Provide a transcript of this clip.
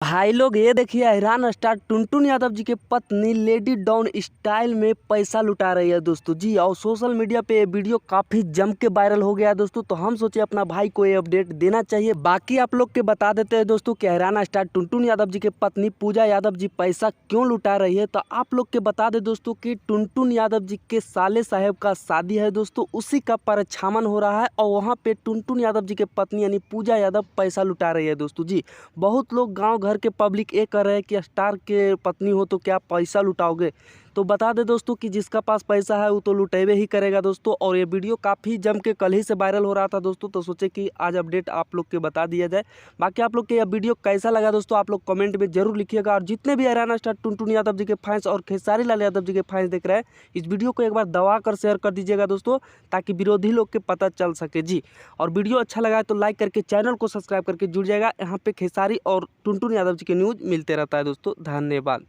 भाई लोग ये देखिए, हैरान स्टार टुनटुन यादव जी के पत्नी लेडी डॉन स्टाइल में पैसा लुटा रही है दोस्तों जी। और सोशल मीडिया पे ये वीडियो काफी जम के वायरल हो गया है दोस्तों। तो हम सोचे अपना भाई को ये अपडेट देना चाहिए। बाकी आप लोग के बता देते हैं दोस्तों कि हैरान स्टार टुनटुन यादव जी के पत्नी पूजा यादव जी पैसा क्यों लुटा रही है। तो आप लोग के बता दे दोस्तों कि टुनटुन यादव जी के साले साहब का शादी है दोस्तों, उसी का परछावन हो रहा है और वहाँ पे टुनटुन यादव जी के पत्नी यानी पूजा यादव पैसा लुटा रही है दोस्तों जी। बहुत लोग गांव घर के पब्लिक ये कर रहे हैं कि स्टार के पत्नी हो तो क्या पैसा लुटाओगे। तो बता दे दोस्तों कि जिसका पास पैसा है वो तो लुटेबे ही करेगा दोस्तों। और ये वीडियो काफ़ी जम के कल ही से वायरल हो रहा था दोस्तों, तो सोचे कि आज अपडेट आप लोग के बता दिया जाए। बाकी आप लोग के यह वीडियो कैसा लगा दोस्तों, आप लोग कमेंट में जरूर लिखिएगा। और जितने भी हैरान स्टार टुनटुन यादव जी के फैंस और खेसारी लाल यादव जी के फैंस देख रहे हैं, इस वीडियो को एक बार दबा कर शेयर कर दीजिएगा दोस्तों, ताकि विरोधी लोग के पता चल सके जी। और वीडियो अच्छा लगा है तो लाइक करके चैनल को सब्सक्राइब करके जुड़ जाएगा। यहाँ पे खेसारी और टुनटुन यादव जी के न्यूज़ मिलते रहता है दोस्तों। धन्यवाद।